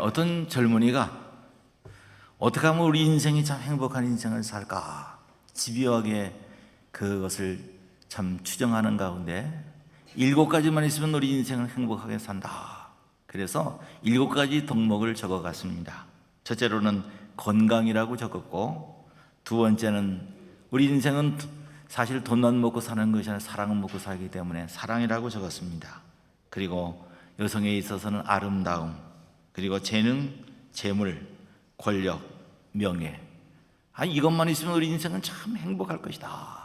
어떤 젊은이가 어떻게 하면 우리 인생이 참 행복한 인생을 살까 집요하게 그것을 참 추정하는 가운데 7가지만 있으면 우리 인생을 행복하게 산다. 그래서 7가지 덕목을 적어갔습니다. 첫째로는 건강이라고 적었고, 두 번째는 우리 인생은 사실 돈만 먹고 사는 것이 아니라 사랑은 먹고 살기 때문에 사랑이라고 적었습니다. 그리고 여성에 있어서는 아름다움, 그리고 재능, 재물, 권력, 명예, 이것만 있으면 우리 인생은 참 행복할 것이다.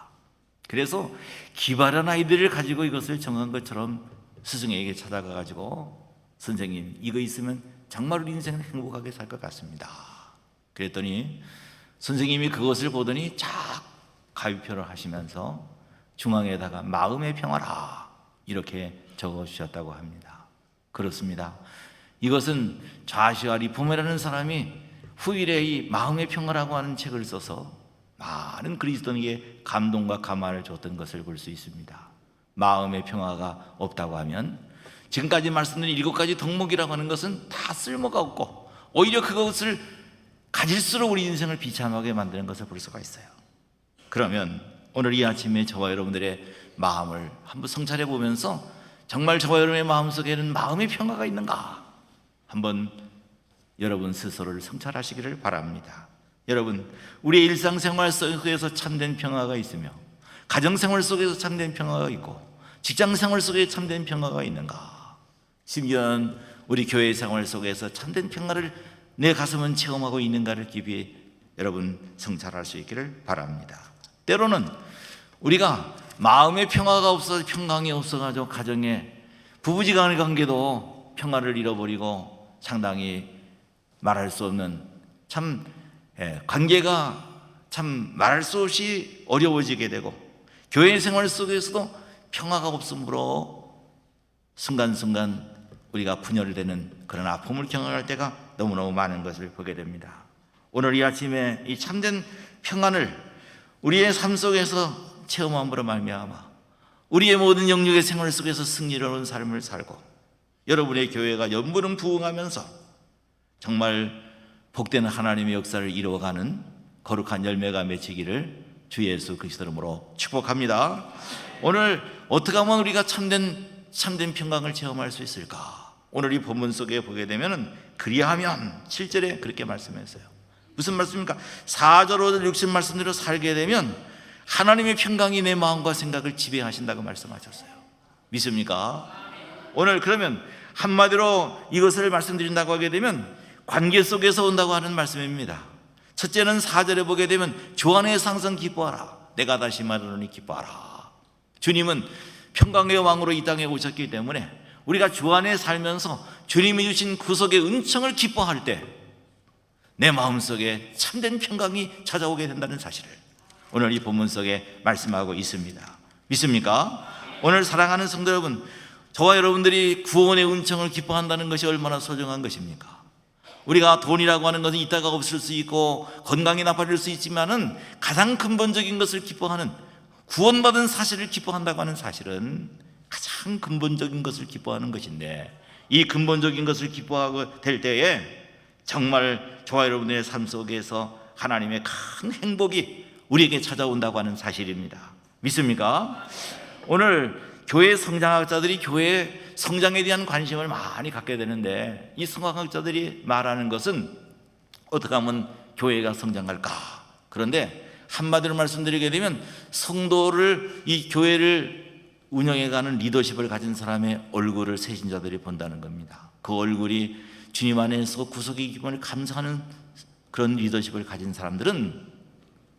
그래서 기발한 아이디어를 가지고 이것을 정한 것처럼 스승에게 찾아가 가지고 선생님, 이거 있으면 정말 우리 인생은 행복하게 살 것 같습니다. 그랬더니 선생님이 그것을 보더니 쫙 가위표를 하시면서 중앙에다가 마음의 평화라 이렇게 적어주셨다고 합니다. 그렇습니다. 이것은 좌시와 리포메라는 사람이 후일에 이 마음의 평화라고 하는 책을 써서 많은 그리스도인에게 감동과 감화를 줬던 것을 볼 수 있습니다. 마음의 평화가 없다고 하면 지금까지 말씀드린 7가지 덕목이라고 하는 것은 다 쓸모가 없고 오히려 그것을 가질수록 우리 인생을 비참하게 만드는 것을 볼 수가 있어요. 그러면 오늘 이 아침에 저와 여러분들의 마음을 한번 성찰해 보면서 정말 저와 여러분의 마음속에는 마음의 평화가 있는가 한번 여러분 스스로를 성찰하시기를 바랍니다. 여러분, 우리의 일상생활 속에서 참된 평화가 있으며 가정생활 속에서 참된 평화가 있고 직장생활 속에 참된 평화가 있는가? 심지어는 우리 교회 생활 속에서 참된 평화를 내 가슴은 체험하고 있는가를 깊이 여러분 성찰할 수 있기를 바랍니다. 때로는 우리가 마음의 평화가 없어서 평강이 없어가지고 가정에 부부지간의 관계도 평화를 잃어버리고 상당히 말할 수 없는 참 관계가 참 말할 수 없이 어려워지게 되고 교회 생활 속에서도 평화가 없으므로 순간순간 우리가 분열되는 그런 아픔을 경험할 때가 너무너무 많은 것을 보게 됩니다. 오늘 이 아침에 이 참된 평안을 우리의 삶 속에서 체험함으로 말미암아 우리의 모든 영역의 생활 속에서 승리로운 삶을 살고 여러분의 교회가 연분은 부흥하면서 정말 복된 하나님의 역사를 이루어가는 거룩한 열매가 맺히기를 주 예수 그리스도 이름으로 축복합니다. 오늘 어떻게 하면 우리가 참된 평강을 체험할 수 있을까? 오늘 이 본문 속에 보게 되면 그리하면 7절에 그렇게 말씀했어요. 무슨 말씀입니까? 4절 5절 6절 말씀대로 살게 되면 하나님의 평강이 내 마음과 생각을 지배하신다고 말씀하셨어요. 믿습니까? 오늘 그러면 한마디로 이것을 말씀드린다고 하게 되면 관계 속에서 온다고 하는 말씀입니다. 첫째는 4절에 보게 되면 주 안에서 항상 기뻐하라. 내가 다시 말하노니 기뻐하라. 주님은 평강의 왕으로 이 땅에 오셨기 때문에 우리가 주 안에 살면서 주님이 주신 구속의 은총을 기뻐할 때 내 마음속에 참된 평강이 찾아오게 된다는 사실을 오늘 이 본문 속에 말씀하고 있습니다. 믿습니까? 오늘 사랑하는 성도 여러분, 저와 여러분들이 구원의 은총을 기뻐한다는 것이 얼마나 소중한 것입니까? 우리가 돈이라고 하는 것은 있다가 없을 수 있고 건강이 나빠질 수 있지만은 가장 근본적인 것을 기뻐하는 구원받은 사실을 기뻐한다고 하는 사실은 가장 근본적인 것을 기뻐하는 것인데 이 근본적인 것을 기뻐하고 될 때에 정말 저와 여러분의 삶 속에서 하나님의 큰 행복이 우리에게 찾아온다고 하는 사실입니다. 믿습니까? 오늘 교회 성장학자들이 교회 성장에 대한 관심을 많이 갖게 되는데 이 성장학자들이 말하는 것은 어떻게 하면 교회가 성장할까? 그런데 한마디로 말씀드리게 되면 성도를 이 교회를 운영해가는 리더십을 가진 사람의 얼굴을 세신자들이 본다는 겁니다. 그 얼굴이 주님 안에서 구속의 기쁨을 감사하는 그런 리더십을 가진 사람들은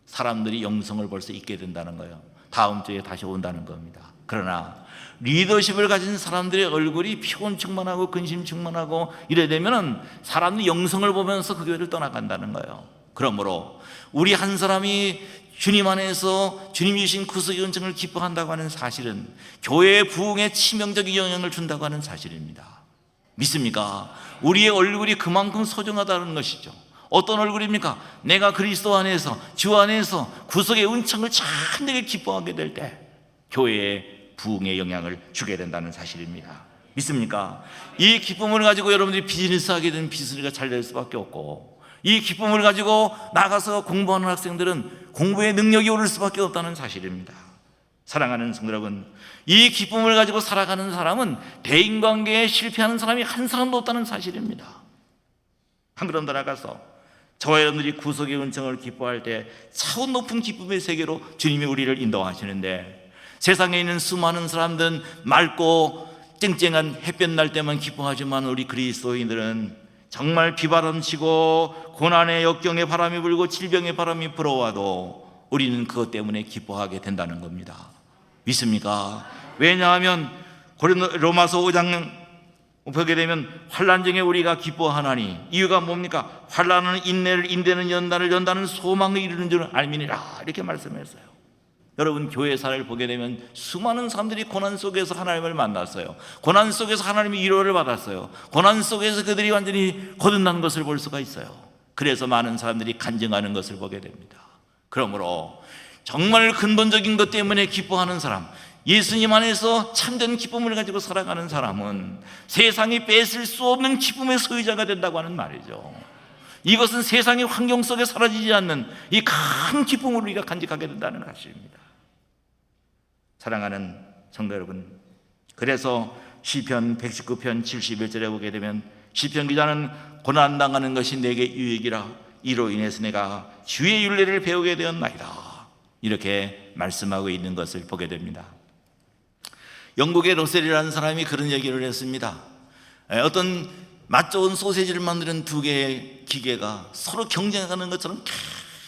사람들이 영성을 벌써 잊게 된다는 거예요. 다음 주에 다시 온다는 겁니다. 그러나 리더십을 가진 사람들의 얼굴이 피곤 충만하고 근심 충만하고 이래 되면은 사람들이 영성을 보면서 그 교회를 떠나간다는 거예요. 그러므로 우리 한 사람이 주님 안에서 주님이 주신 구속의 은총을 기뻐한다고 하는 사실은 교회의 부흥에 치명적인 영향을 준다고 하는 사실입니다. 믿습니까? 우리의 얼굴이 그만큼 소중하다는 것이죠. 어떤 얼굴입니까? 내가 그리스도 안에서 주 안에서 구속의 은총을 참되게 기뻐하게 될 때 교회의 부흥에 영향을 주게 된다는 사실입니다. 믿습니까? 이 기쁨을 가지고 여러분들이 비즈니스 하게 되면 비즈니스가 잘 될 수밖에 없고, 이 기쁨을 가지고 나가서 공부하는 학생들은 공부의 능력이 오를 수밖에 없다는 사실입니다. 사랑하는 성도 여러분, 이 기쁨을 가지고 살아가는 사람은 대인관계에 실패하는 사람이 한 사람도 없다는 사실입니다. 한 걸음 더 나가서 저와 여러분들이 구속의 은총을 기뻐할 때 차원 높은 기쁨의 세계로 주님이 우리를 인도하시는데, 세상에 있는 수많은 사람들은 맑고 쨍쨍한 햇볕 날 때만 기뻐하지만 우리 그리스도인들은 정말 비바람 치고 고난의 역경의 바람이 불고 질병의 바람이 불어와도 우리는 그것 때문에 기뻐하게 된다는 겁니다. 믿습니까? 왜냐하면 로마서 5장 보게 되면 환난 중에 우리가 기뻐하나니, 이유가 뭡니까? 환난은 인내를, 인내는 연단을, 연단은 소망을 이루는 줄 알미니라, 이렇게 말씀했어요. 여러분, 교회사를 보게 되면 수많은 사람들이 고난 속에서 하나님을 만났어요. 고난 속에서 하나님의 위로를 받았어요. 고난 속에서 그들이 완전히 거듭난 것을 볼 수가 있어요. 그래서 많은 사람들이 간증하는 것을 보게 됩니다. 그러므로 정말 근본적인 것 때문에 기뻐하는 사람, 예수님 안에서 참된 기쁨을 가지고 살아가는 사람은 세상이 뺏을 수 없는 기쁨의 소유자가 된다고 하는 말이죠. 이것은 세상의 환경 속에 사라지지 않는 이 큰 기쁨을 우리가 간직하게 된다는 사실입니다. 사랑하는 성도 여러분, 그래서 시편 119편 71절에 보게 되면 시편 기자는 고난당하는 것이 내게 유익이라, 이로 인해서 내가 주의 율례를 배우게 되었나이다, 이렇게 말씀하고 있는 것을 보게 됩니다. 영국의 러셀이라는 사람이 그런 얘기를 했습니다. 어떤 맛 좋은 소세지를 만드는 두 개의 기계가 서로 경쟁하는 것처럼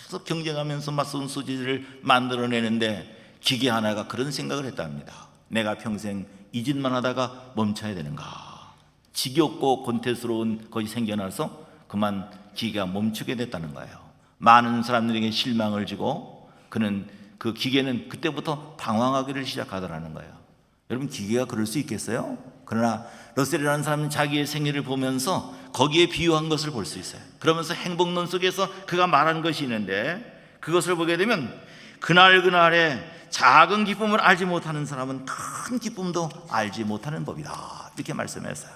계속 경쟁하면서 맛 좋은 소세지를 만들어내는데, 기계 하나가 그런 생각을 했답니다. 내가 평생 이 짓만 하다가 멈춰야 되는가, 지겹고 곤태스러운 것이 생겨나서 그만 기계가 멈추게 됐다는 거예요. 많은 사람들에게 실망을 주고 그는, 그 기계는 그때부터 방황하기를 시작하더라는 거예요. 여러분, 기계가 그럴 수 있겠어요? 그러나 러셀이라는 사람은 자기의 생애를 보면서 거기에 비유한 것을 볼 수 있어요. 그러면서 행복론 속에서 그가 말한 것이 있는데, 그것을 보게 되면 그날그날의 작은 기쁨을 알지 못하는 사람은 큰 기쁨도 알지 못하는 법이다, 이렇게 말씀했어요.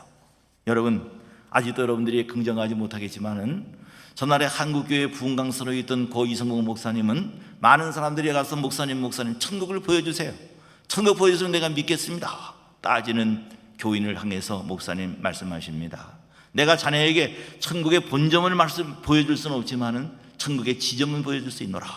여러분, 아직도 여러분들이 긍정하지 못하겠지만은 전날에 한국교회 부흥강사로 있던 고 이성국 목사님은 많은 사람들이 가서 목사님 천국을 보여주세요, 천국 보여주시면 내가 믿겠습니다, 따지는 교인을 향해서 목사님 말씀하십니다. 내가 자네에게 천국의 본점을 보여줄 수는 없지만은 천국의 지점을 보여줄 수 있노라,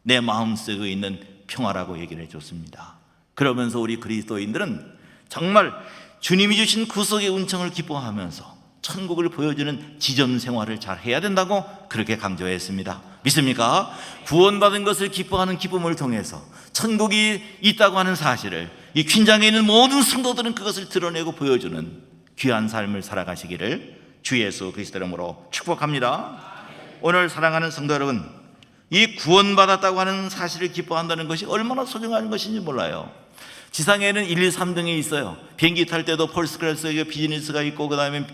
내 마음속에 있는 평화라고 얘기를 해줬습니다. 그러면서 우리 그리스도인들은 정말 주님이 주신 구속의 은총을 기뻐하면서 천국을 보여주는 지점 생활을 잘 해야 된다고 그렇게 강조했습니다. 믿습니까? 구원받은 것을 기뻐하는 기쁨을 통해서 천국이 있다고 하는 사실을 이 퀸장에 있는 모든 성도들은 그것을 드러내고 보여주는 귀한 삶을 살아가시기를 주 예수 그리스도 이름으로 축복합니다. 오늘 사랑하는 성도 여러분, 이 구원받았다고 하는 사실을 기뻐한다는 것이 얼마나 소중한 것인지 몰라요. 지상에는 1, 2, 3등이 있어요. 비행기 탈 때도 펄스클래스 비즈니스가 있고 그 다음에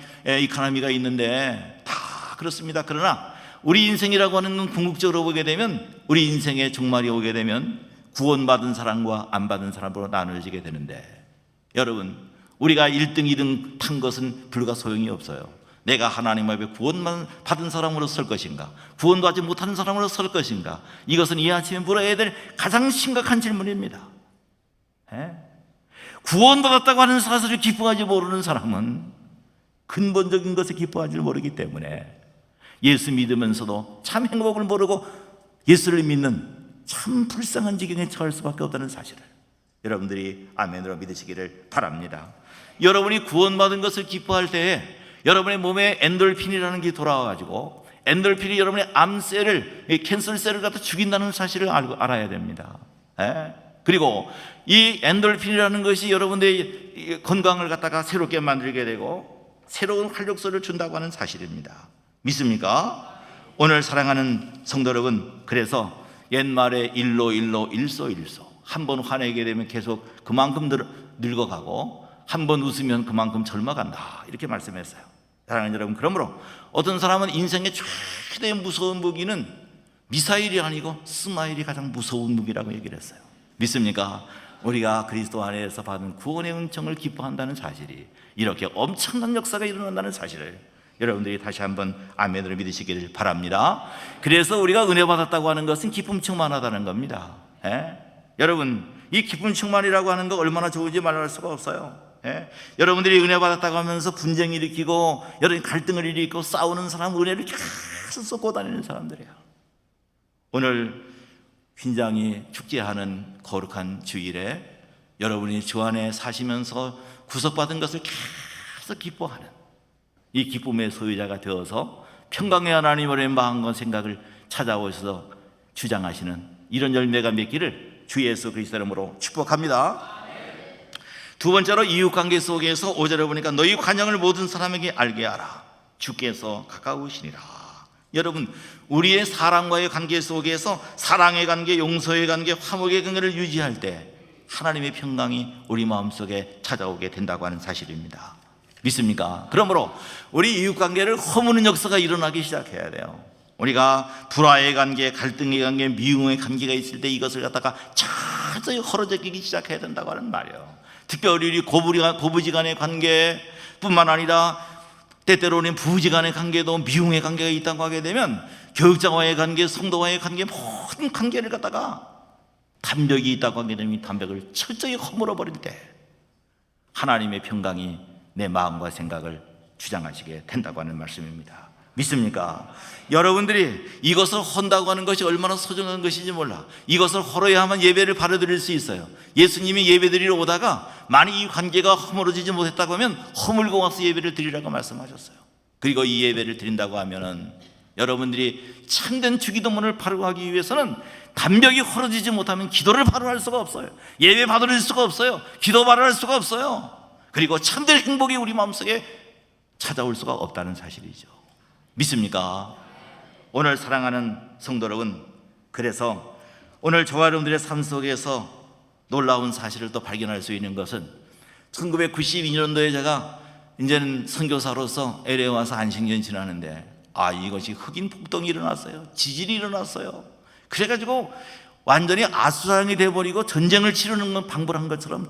이코노미가 있는데 다 그렇습니다. 그러나 우리 인생이라고 하는 건 궁극적으로 보게 되면, 우리 인생의 종말이 오게 되면 구원받은 사람과 안 받은 사람으로 나누어지게 되는데, 여러분, 우리가 1등, 2등 탄 것은 불과 소용이 없어요. 내가 하나님 앞에 구원만 받은 사람으로 설 것인가, 구원받지 못하는 사람으로 설 것인가, 이것은 이 아침에 물어야 될 가장 심각한 질문입니다. 구원받았다고 하는 사실을 기뻐하지 모르는 사람은 근본적인 것에 기뻐하지 모르기 때문에 예수 믿으면서도 참 행복을 모르고 예수를 믿는 참 불쌍한 지경에 처할 수밖에 없다는 사실을 여러분들이 아멘으로 믿으시기를 바랍니다. 여러분이 구원받은 것을 기뻐할 때에 여러분의 몸에 엔돌핀이라는 게 돌아와가지고, 엔돌핀이 여러분의 암셀을, 캔ሰር셀을 갖다 죽인다는 사실을 알아야 됩니다. 그리고 이 엔돌핀이라는 것이 여러분들의 건강을 갖다가 새롭게 만들게 되고 새로운 활력소를 준다고 하는 사실입니다. 믿습니까? 오늘 사랑하는 성도 여러분, 그래서 옛말에 일소 한 번 화내게 되면 계속 그만큼 늙어가고 한 번 웃으면 그만큼 젊어간다, 이렇게 말씀했어요. 사랑하는 여러분, 그러므로 어떤 사람은 인생의 최대 무서운 무기는 미사일이 아니고 스마일이 가장 무서운 무기라고 얘기를 했어요. 믿습니까? 우리가 그리스도 안에서 받은 구원의 은총을 기뻐한다는 사실이, 이렇게 엄청난 역사가 일어난다는 사실을 여러분들이 다시 한번 아멘으로 믿으시기를 바랍니다. 그래서 우리가 은혜 받았다고 하는 것은 기쁨 충만하다는 겁니다. 여러분, 이 기쁨 충만이라고 하는 거 얼마나 좋은지 말할 수가 없어요. 여러분들이 은혜 받았다고 하면서 분쟁 일으키고 여러 갈등을 일으키고 싸우는 사람, 은혜를 계속 쏟고 다니는 사람들이에요. 오늘 굉장히 축제하는 거룩한 주일에 여러분이 주 안에 사시면서 구속받은 것을 계속 기뻐하는, 이 기쁨의 소유자가 되어서 평강의 하나님의 마음과 생각을 찾아오셔서 주장하시는 이런 열매가 맺기를 주 예수 그리스도 이름으로 축복합니다. 두 번째로 이웃관계 속에서 5절에 보니까 너희 관영을 모든 사람에게 알게 하라. 주께서 가까우시니라. 여러분, 우리의 사람과의 관계 속에서 사랑의 관계, 용서의 관계, 화목의 관계를 유지할 때 하나님의 평강이 우리 마음속에 찾아오게 된다고 하는 사실입니다. 믿습니까? 그러므로 우리 이웃관계를 허무는 역사가 일어나기 시작해야 돼요. 우리가 불화의 관계, 갈등의 관계, 미움의 관계가 있을 때 이것을 갖다가 철저히 헐어제끼기 시작해야 된다고 하는 말이에요. 특별히 우리 고부지간의 관계뿐만 아니라 때때로는 부부지간의 관계도 미움의 관계가 있다고 하게 되면 교육자와의 관계, 성도와의 관계, 모든 관계를 갖다가 담벽이 있다고 하게 되면 이 담벽을 철저히 허물어 버릴 때 하나님의 평강이 내 마음과 생각을 주장하시게 된다고 하는 말씀입니다. 믿습니까? 여러분들이 이것을 헌다고 하는 것이 얼마나 소중한 것인지 몰라. 이것을 헐어야만 예배를 바로드릴 수 있어요. 예수님이 예배드리러 오다가 만약 이 관계가 허물어지지 못했다고 하면 허물고 와서 예배를 드리라고 말씀하셨어요. 그리고 이 예배를 드린다고 하면은 여러분들이 참된 주기도문을 바로 하기 위해서는 담벽이 헐어지지 못하면 기도를 바로 할 수가 없어요. 예배 바로드릴 수가 없어요. 기도 바로 할 수가 없어요. 그리고 참된 행복이 우리 마음속에 찾아올 수가 없다는 사실이죠. 믿습니까? 오늘 사랑하는 성도 여러분, 그래서 오늘 저와 여러분들의 삶 속에서 놀라운 사실을 또 발견할 수 있는 것은 1992년도에 제가 이제는 선교사로서 LA에 와서 안식년 지나는데 이것이 흑인 폭동이 일어났어요. 지진이 일어났어요. 그래가지고 완전히 아수라장이 돼버리고 전쟁을 치르는 건 방불한 것처럼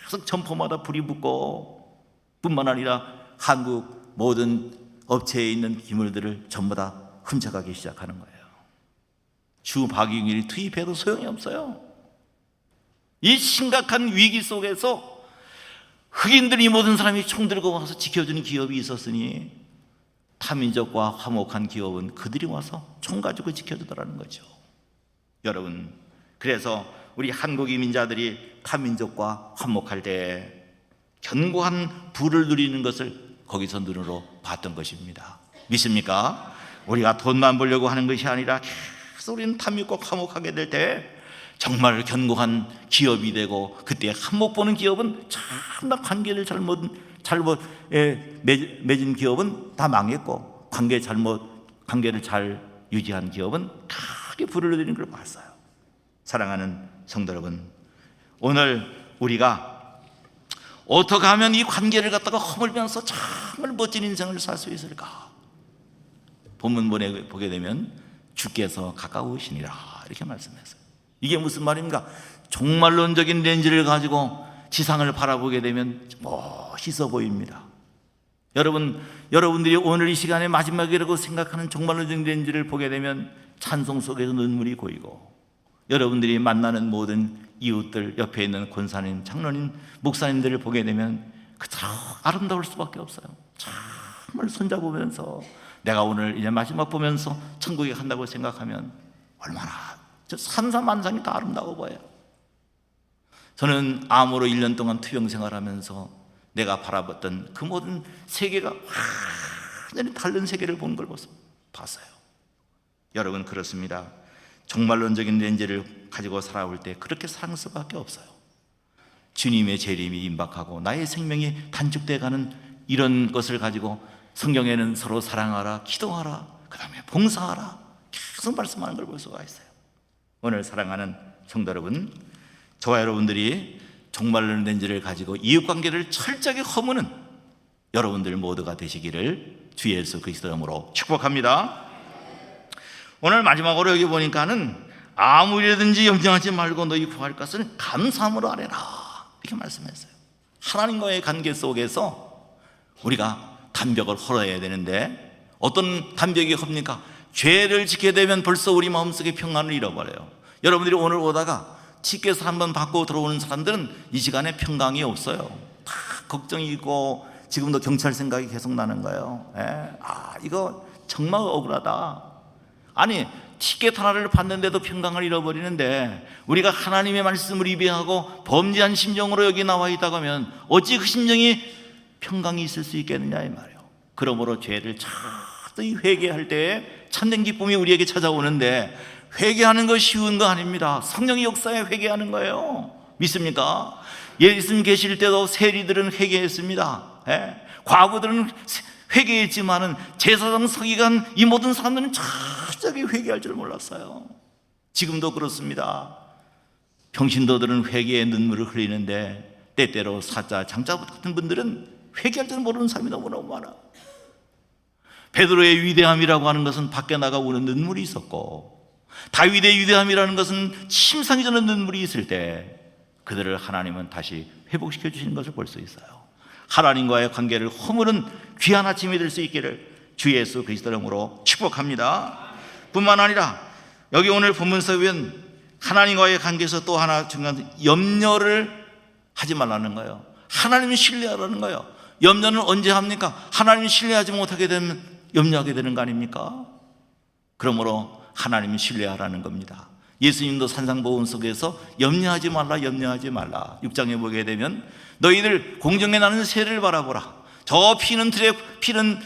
계속 점포마다 불이 붙고 뿐만 아니라 한국 모든 업체에 있는 기물들을 전부 다 훔쳐가기 시작하는 거예요. 주 박용일이 투입해도 소용이 없어요. 이 심각한 위기 속에서 흑인들이 모든 사람이 총 들고 와서 지켜주는 기업이 있었으니 타민족과 화목한 기업은 그들이 와서 총 가지고 지켜주더라는 거죠. 여러분, 그래서 우리 한국 이민자들이 타민족과 화목할 때 견고한 부를 누리는 것을 거기서 눈으로 봤던 것입니다. 믿습니까? 우리가 돈만 벌려고 하는 것이 아니라 계속 우리는 타민과 화목하게 될 때 정말 견고한 기업이 되고, 그때 한몫 보는 기업은 참나 관계를 잘못 맺은 기업은 다 망했고, 관계를 잘 유지한 기업은 크게 불을 내리는 걸 봤어요. 사랑하는 성도 여러분, 오늘 우리가 어떻게 하면 이 관계를 갖다가 허물면서 정말 멋진 인생을 살 수 있을까? 본문에 보게 되면 주께서 가까우시니라 이렇게 말씀했어요. 이게 무슨 말입니까? 종말론적인 렌즈를 가지고 지상을 바라보게 되면 멋있어 보입니다. 여러분들이 오늘 이 시간에 마지막이라고 생각하는 종말론적인 렌즈를 보게 되면 찬송 속에서 눈물이 고이고, 여러분들이 만나는 모든 이웃들, 옆에 있는 권사님, 장로님, 목사님들을 보게 되면 그처럼 아름다울 수밖에 없어요. 정말 손잡으면서 내가 오늘 이제 마지막 보면서 천국에 간다고 생각하면 얼마나 산사만상이 다 아름다워 보여요. 저는 암으로 1년 동안 투병 생활하면서 내가 바라봤던 그 모든 세계가 완전히 다른 세계를 본 걸 봤어요. 여러분, 그렇습니다. 종말론적인 렌즈를 가지고 살아올 때 그렇게 사랑할 수밖에 없어요. 주님의 재림이 임박하고 나의 생명이 단축돼 가는 이런 것을 가지고 성경에는 서로 사랑하라, 기도하라, 그 다음에 봉사하라 계속 말씀하는 걸 볼 수가 있어요. 오늘 사랑하는 성도 여러분, 저와 여러분들이 종말론 렌즈를 가지고 이웃관계를 철저하게 허무는 여러분들 모두가 되시기를 주 예수 그리스도 이름으로 축복합니다. 오늘 마지막으로 여기 보니까는 아무 일이든지 염려하지 말고 너희 구할 것을 감사함으로 아뢰라, 이렇게 말씀했어요. 하나님과의 관계 속에서 우리가 담벽을 헐어야 되는데 어떤 담벽이 헙니까? 죄를 지게 되면 벌써 우리 마음속에 평안을 잃어버려요. 여러분들이 오늘 오다가 티켓을 한번 받고 들어오는 사람들은 이 시간에 평강이 없어요. 다 걱정이 있고 지금도 경찰 생각이 계속 나는 거예요. 이거 정말 억울하다. 아니, 티켓 하나를 받는데도 평강을 잃어버리는데 우리가 하나님의 말씀을 위배하고 범죄한 심정으로 여기 나와 있다고 하면 어찌 그 심정이 평강이 있을 수 있겠느냐 이 말이에요. 그러므로 죄를 자세히 회개할 때에 참된 기쁨이 우리에게 찾아오는데, 회개하는 거 쉬운 거 아닙니다. 성령의 역사에 회개하는 거예요. 믿습니까? 예수님 계실 때도 세리들은 회개했습니다. 과부들은 회개했지만은 제사장 서기관 이 모든 사람들은 철저하게 회개할 줄 몰랐어요. 지금도 그렇습니다. 평신도들은 회개의 눈물을 흘리는데 때때로 사자, 장자 같은 분들은 회개할 줄 모르는 사람이 너무너무 많아. 베드로의 위대함이라고 하는 것은 밖에 나가 우는 눈물이 있었고, 다윗의 위대함이라는 것은 침상이 저는 눈물이 있을 때 그들을 하나님은 다시 회복시켜 주시는 것을 볼 수 있어요. 하나님과의 관계를 허물은 귀한 아침이 될 수 있기를 주 예수 그리스도 이름으로 축복합니다. 뿐만 아니라 여기 오늘 본문서 보면 하나님과의 관계에서 또 하나 중요한 염려를 하지 말라는 거예요. 하나님을 신뢰하라는 거예요. 염려는 언제 합니까? 하나님을 신뢰하지 못하게 되면 염려하게 되는 거 아닙니까? 그러므로 하나님을 신뢰하라는 겁니다. 예수님도 산상보훈 속에서 염려하지 말라, 염려하지 말라. 6장에 보게 되면 너희들 공중에 나는 새를 바라보라. 저 피는 틀에 피는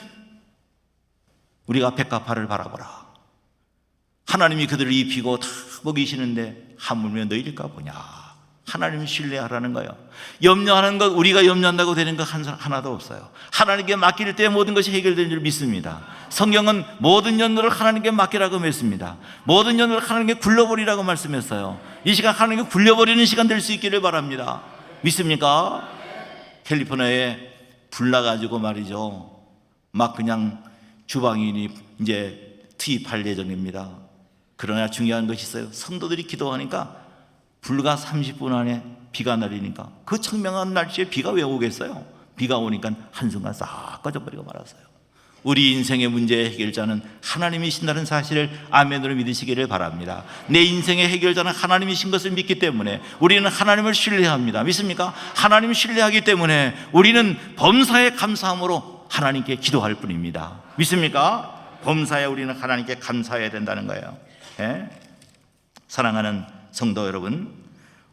우리가 백합화를 바라보라. 하나님이 그들을 입히고 다 먹이시는데 하물며 너희일까 보냐. 하나님을 신뢰하라는 거예요. 염려하는 것, 우리가 염려한다고 되는 것 하나도 없어요. 하나님께 맡길 때 모든 것이 해결되는 줄 믿습니다. 성경은 모든 염려를 하나님께 맡기라고 했습니다. 모든 염려를 하나님께 굴려버리라고 말씀했어요. 이 시간 하나님께 굴려버리는 시간 될 수 있기를 바랍니다. 믿습니까? 캘리포니아에 불 나가지고 말이죠, 막 그냥 주방인이 이제 투입할 예정입니다. 그러나 중요한 것이 있어요. 성도들이 기도하니까 불과 30분 안에 비가 내리니까, 그 청명한 날씨에 비가 왜 오겠어요? 비가 오니까 한순간 싹 꺼져버리고 말았어요. 우리 인생의 문제의 해결자는 하나님이신다는 사실을 아멘으로 믿으시기를 바랍니다. 내 인생의 해결자는 하나님이신 것을 믿기 때문에 우리는 하나님을 신뢰합니다. 믿습니까? 하나님을 신뢰하기 때문에 우리는 범사에 감사함으로 하나님께 기도할 뿐입니다. 믿습니까? 범사에 우리는 하나님께 감사해야 된다는 거예요. 사랑하는 성도 여러분,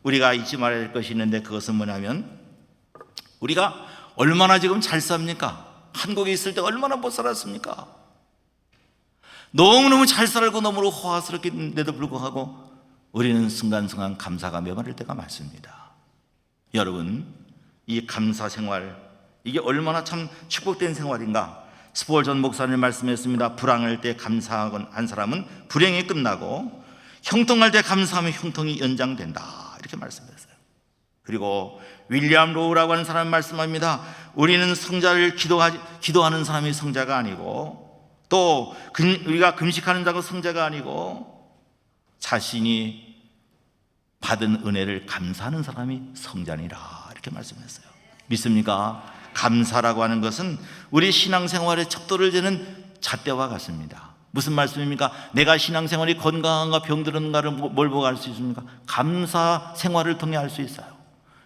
우리가 잊지 말아야 될 것이 있는데 그것은 뭐냐면, 우리가 얼마나 지금 잘 삽니까? 한국에 있을 때 얼마나 못 살았습니까? 너무너무 잘 살고 너무너무 호화스럽게인데도 불구하고 우리는 순간순간 감사가 메마를 때가 많습니다. 여러분, 이 감사 생활, 이게 얼마나 참 축복된 생활인가. 스폴전 목사님 말씀했습니다. 불황할 때 감사한 사람은 불행이 끝나고 형통할 때 감사하면 형통이 연장된다, 이렇게 말씀했어요. 그리고 윌리엄 로우라고 하는 사람이 말씀합니다. 우리는 성자를 기도하는 사람이 성자가 아니고, 또 우리가 금식하는 자가 성자가 아니고, 자신이 받은 은혜를 감사하는 사람이 성자니라, 이렇게 말씀했어요. 믿습니까? 감사라고 하는 것은 우리 신앙생활의 척도를 재는 잣대와 같습니다. 무슨 말씀입니까? 내가 신앙생활이 건강한가 병들었는가를 뭘 보고 알 수 있습니까? 감사 생활을 통해 알 수 있어요.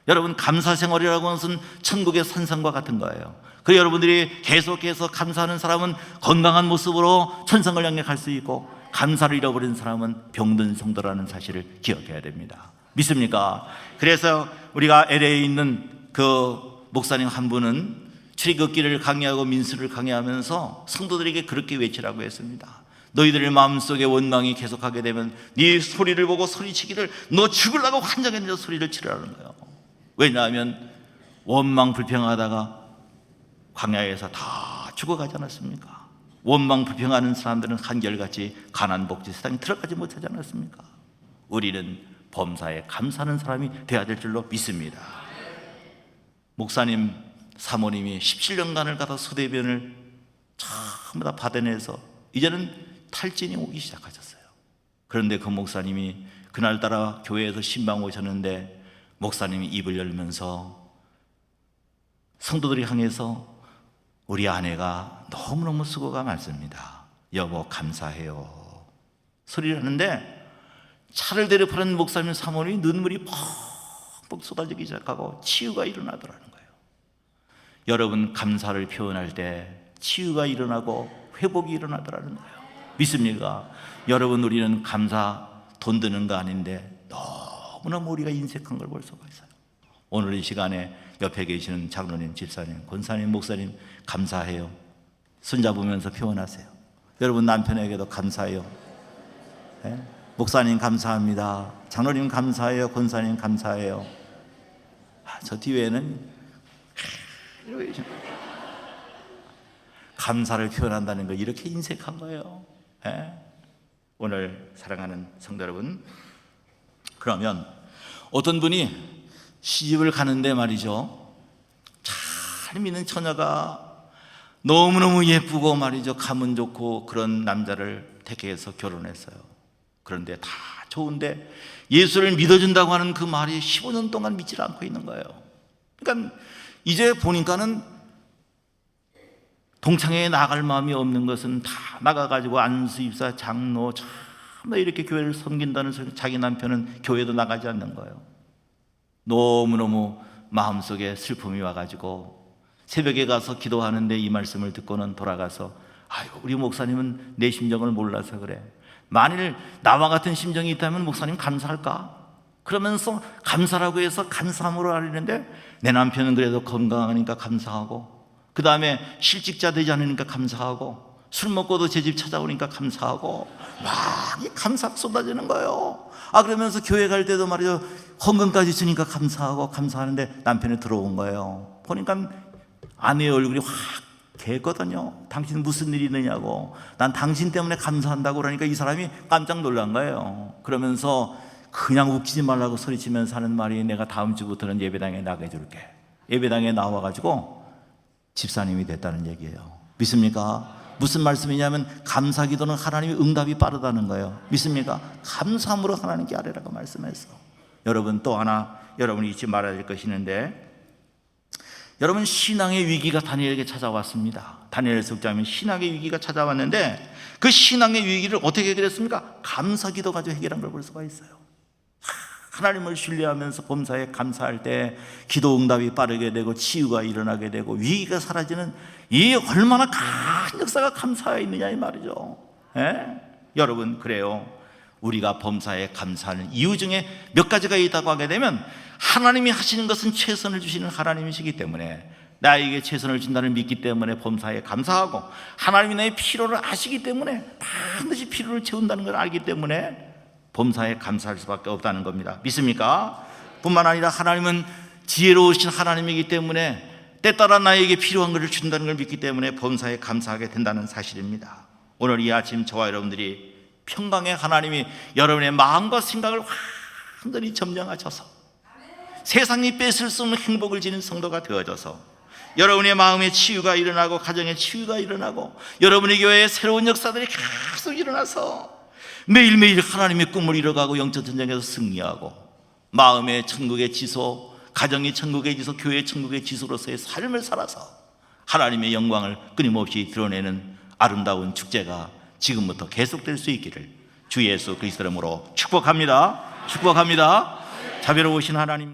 여러분, 감사 생활이라고 하는 것은 천국의 산상과 같은 거예요. 그 여러분들이 계속해서 감사하는 사람은 건강한 모습으로 천상을 향해 갈 수 있고, 감사를 잃어버린 사람은 병든 성도라는 사실을 기억해야 됩니다. 믿습니까? 그래서 우리가 LA에 있는 그 목사님 한 분은 출애굽기를 강의하고 민수를 강의하면서 성도들에게 그렇게 외치라고 했습니다. 너희들의 마음속에 원망이 계속하게 되면 네 소리를 보고 소리치기를, 너 죽으려고 환장했는데 소리를 치라는 거예요. 왜냐하면 원망 불평하다가 광야에서 다 죽어가지 않았습니까? 원망 불평하는 사람들은 한결같이 가난복지 세상에 들어가지 못하지 않았습니까? 우리는 범사에 감사하는 사람이 되어야 될 줄로 믿습니다. 목사님 사모님이 17년간을 가다 소대변을 전부 다 받아내서 이제는 탈진이 오기 시작하셨어요. 그런데 그 목사님이 그날따라 교회에서 신방 오셨는데 목사님이 입을 열면서 성도들이 향해서 우리 아내가 너무너무 수고가 많습니다. 여보 감사해요 소리를 하는데 차를 대접하는 목사님 사모님이 눈물이 퍽퍽 쏟아지기 시작하고 치유가 일어나더라는 거예요. 여러분 감사를 표현할 때 치유가 일어나고 회복이 일어나더라는 거예요. 믿습니까? 여러분 우리는 감사 돈 드는 거 아닌데 너무너무 우리가 인색한 걸 볼 수가 있어요. 오늘 이 시간에 옆에 계시는 장로님, 집사님, 권사님, 목사님 감사해요 손잡으면서 표현하세요. 여러분 남편에게도 감사해요. 네? 목사님 감사합니다. 장로님 감사해요. 권사님 감사해요. 저 뒤에는 감사를 표현한다는 거 이렇게 인색한 거예요. 네? 오늘 사랑하는 성도 여러분, 그러면 어떤 분이 시집을 가는데 말이죠, 잘 믿는 처녀가 너무너무 예쁘고 말이죠, 가문 좋고 그런 남자를 택해서 결혼했어요. 그런데 다 좋은데 예수를 믿어준다고 하는 그 말이 15년 동안 믿지 않고 있는 거예요. 그러니까 이제 보니까는 동창회에 나갈 마음이 없는 것은 다 나가가지고 안수, 입사, 장로 참나 이렇게 교회를 섬긴다는 소리, 자기 남편은 교회도 나가지 않는 거예요. 너무너무 마음속에 슬픔이 와가지고 새벽에 가서 기도하는데 이 말씀을 듣고는 돌아가서 아유 우리 목사님은 내 심정을 몰라서 그래. 만일 나와 같은 심정이 있다면 목사님 감사할까? 그러면서 감사라고 해서 간사함으로 알리는데 내 남편은 그래도 건강하니까 감사하고, 그 다음에 실직자 되지 않으니까 감사하고, 술 먹고도 제 집 찾아오니까 감사하고, 막 감사 쏟아지는 거예요. 그러면서 교회 갈 때도 말이죠, 헌금까지 주니까 감사하고 감사하는데 남편이 들어온 거예요. 보니까 아내의 얼굴이 확 개거든요. 당신 무슨 일이 있느냐고, 난 당신 때문에 감사한다고 그러니까 이 사람이 깜짝 놀란 거예요. 그러면서 그냥 웃기지 말라고 소리치면서 하는 말이, 내가 다음 주부터는 예배당에 나가게 줄게. 예배당에 나와가지고 집사님이 됐다는 얘기예요. 믿습니까? 무슨 말씀이냐면 감사 기도는 하나님의 응답이 빠르다는 거예요. 믿습니까? 감사함으로 하나님께 아뢰라고 말씀했어. 여러분 또 하나 여러분이 잊지 말아야 될 것이 있는데, 여러분 신앙의 위기가 다니엘에게 찾아왔습니다. 다니엘 석장님 신앙의 위기가 찾아왔는데 그 신앙의 위기를 어떻게 해결했습니까? 감사 기도 가지고 해결한 걸 볼 수가 있어요. 하나님을 신뢰하면서 범사에 감사할 때 기도 응답이 빠르게 되고 치유가 일어나게 되고 위기가 사라지는, 이 얼마나 큰 역사가 감사에 있느냐 이 말이죠. 여러분 그래요. 우리가 범사에 감사하는 이유 중에 몇 가지가 있다고 하게 되면, 하나님이 하시는 것은 최선을 주시는 하나님이시기 때문에 나에게 최선을 준다는 믿기 때문에 범사에 감사하고, 하나님이 나의 필요를 아시기 때문에 반드시 필요를 채운다는 걸 알기 때문에 범사에 감사할 수밖에 없다는 겁니다. 믿습니까? 뿐만 아니라 하나님은 지혜로우신 하나님이기 때문에 때따라 나에게 필요한 것을 준다는 걸 믿기 때문에 범사에 감사하게 된다는 사실입니다. 오늘 이 아침 저와 여러분들이 평강의 하나님이 여러분의 마음과 생각을 완전히 점령하셔서 세상이 뺏을 수 없는 행복을 지닌 성도가 되어져서 여러분의 마음에 치유가 일어나고 가정에 치유가 일어나고 여러분의 교회에 새로운 역사들이 계속 일어나서 매일매일 하나님의 꿈을 이뤄가고 영적 전쟁에서 승리하고 마음의 천국의 지소, 가정의 천국의 지소, 교회의 천국의 지소로서의 삶을 살아서 하나님의 영광을 끊임없이 드러내는 아름다운 축제가 지금부터 계속될 수 있기를 주 예수 그리스도 이름으로 축복합니다. 축복합니다. 자비로우신 하나님.